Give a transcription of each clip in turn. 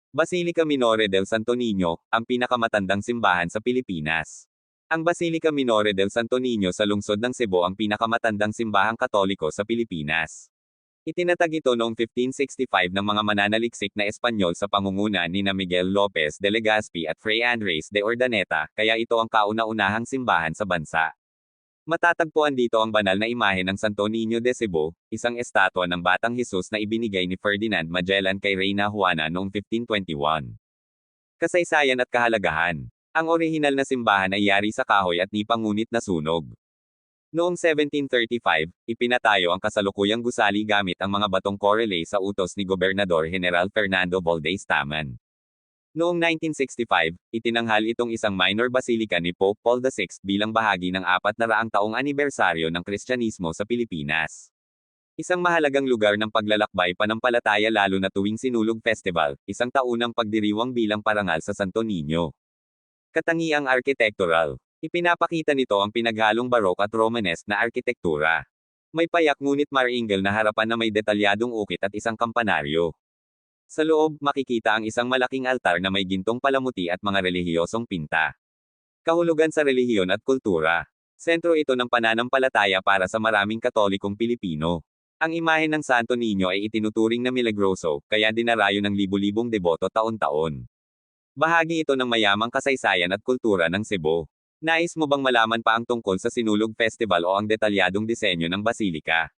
Basilica Minore del Santo Niño, ang pinakamatandang simbahan sa Pilipinas. Ang Basilica Minore del Santo Niño sa lungsod ng Cebu ang pinakamatandang simbahang Katoliko sa Pilipinas. Itinatag ito noong 1565 ng mga mananaliksik na Espanyol sa pangunguna ni na Miguel Lopez de Legazpi at Fray Andres de Urdaneta, kaya ito ang kauna-unahang simbahan sa bansa. Matatagpuan dito ang banal na imahe ng Santo Niño de Cebu, isang estatwa ng Batang Hesus na ibinigay ni Ferdinand Magellan kay Reyna Juana noong 1521. Kasaysayan at kahalagahan. Ang orihinal na simbahan ay yari sa kahoy at nipangunit na sunog. Noong 1735, ipinatayo ang kasalukuyang gusali gamit ang mga batong correlate sa utos ni Gobernador General Fernando Valdez Taman. Noong 1965, itinanghal itong isang minor basilica ni Pope Paul VI bilang bahagi ng 400 taong anibersaryo ng Kristyanismo sa Pilipinas. Isang mahalagang lugar ng paglalakbay panampalataya lalo na tuwing Sinulog Festival, isang taunang pagdiriwang bilang parangal sa Santo Niño. Katangiang arkitektural. Ipinapakita nito ang pinaghalong Baroque at Romanesque na arkitektura. May payak ngunit maringal na harapan na may detalyadong ukit at isang kampanaryo. Sa loob, makikita ang isang malaking altar na may gintong palamuti at mga relihiyosong pinta. Kahulugan sa relihiyon at kultura. Sentro ito ng pananampalataya para sa maraming Katolikong Pilipino. Ang imahe ng Santo Niño ay itinuturing na milagroso, kaya dinarayo ng libu-libong deboto taon-taon. Bahagi ito ng mayamang kasaysayan at kultura ng Cebu. Nais mo bang malaman pa ang tungkol sa Sinulog Festival o ang detalyadong disenyo ng basilika?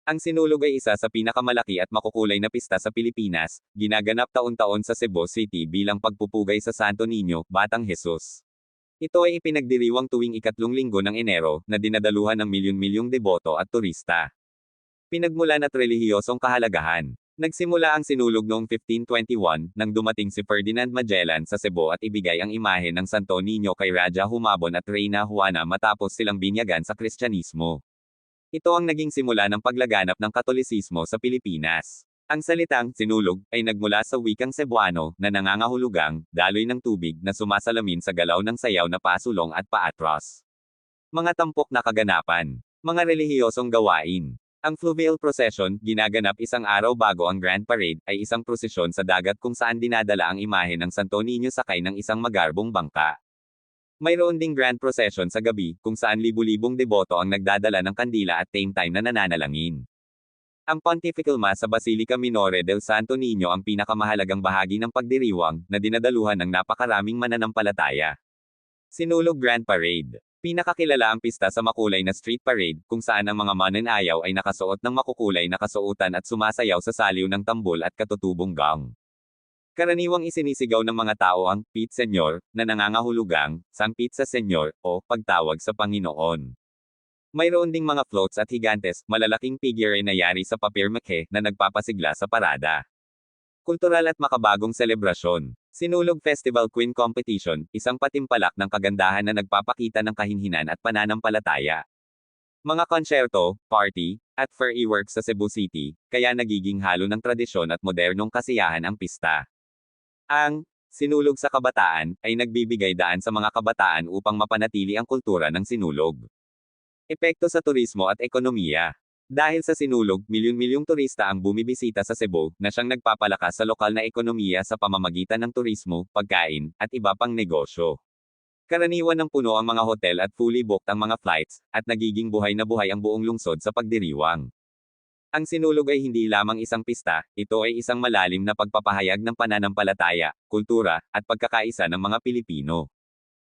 Ang Sinulog ay isa sa pinakamalaki at makukulay na pista sa Pilipinas, ginaganap taon-taon sa Cebu City bilang pagpupugay sa Santo Niño, Batang Hesus. Ito ay ipinagdiriwang tuwing ikatlong linggo ng Enero, na dinadaluhan ng milyon-milyong deboto at turista. Pinagmulan at relihiyosong kahalagahan. Nagsimula ang Sinulog noong 1521, nang dumating si Ferdinand Magellan sa Cebu at ibigay ang imahe ng Santo Niño kay Raja Humabon at Reyna Juana matapos silang binyagan sa Kristyanismo. Ito ang naging simula ng paglaganap ng Katolisismo sa Pilipinas. Ang salitang sinulog ay nagmula sa wikang Cebuano na nangangahulugang daloy ng tubig na sumasalamin sa galaw ng sayaw na pasulong at paatros. Mga tampok na kaganapan. Mga relihiyosong gawain. Ang fluvial procession, ginaganap isang araw bago ang Grand Parade, ay isang prosesyon sa dagat kung saan dinadala ang imahe ng Santo Niño sakay ng isang magarbong bangka. Mayroon ding grand procession sa gabi, kung saan libu-libong deboto ang nagdadala ng kandila at same time na nananalangin. Ang Pontifical Mass sa Basilica Minore del Santo Niño ang pinakamahalagang bahagi ng pagdiriwang, na dinadaluhan ng napakaraming mananampalataya. Sinulog Grand Parade. Pinakakilala ang pista sa makulay na street parade, kung saan ang mga mananayaw ay nakasuot ng makukulay na kasuotan at sumasayaw sa saliw ng tambol at katutubong gong. Karaniwang isinisigaw ng mga tao ang Pete Senyor, na nangangahulugang Sampit sa Senyor, o pagtawag sa Panginoon. Mayroon ding mga floats at higantes, malalaking figure na yari sa papier-mâché, na nagpapasigla sa parada. Kultural at makabagong selebrasyon. Sinulog Festival Queen Competition, isang patimpalak ng kagandahan na nagpapakita ng kahinhinan at pananampalataya. Mga konsyerto, party, at fireworks sa Cebu City, kaya nagiging halo ng tradisyon at modernong kasiyahan ang pista. Ang sinulog sa kabataan ay nagbibigay daan sa mga kabataan upang mapanatili ang kultura ng sinulog. Epekto sa turismo at ekonomiya. Dahil sa sinulog, milyon-milyong turista ang bumibisita sa Cebu, na siyang nagpapalakas sa lokal na ekonomiya sa pamamagitan ng turismo, pagkain, at iba pang negosyo. Karaniwan ng puno ang mga hotel at fully booked ang mga flights, at nagiging buhay na buhay ang buong lungsod sa pagdiriwang. Ang sinulog ay hindi lamang isang pista, ito ay isang malalim na pagpapahayag ng pananampalataya, kultura, at pagkakaisa ng mga Pilipino.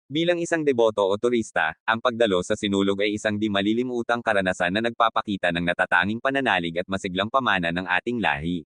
Bilang isang deboto o turista, ang pagdalo sa sinulog ay isang di malilimutang karanasan na nagpapakita ng natatanging pananalig at masiglang pamana ng ating lahi.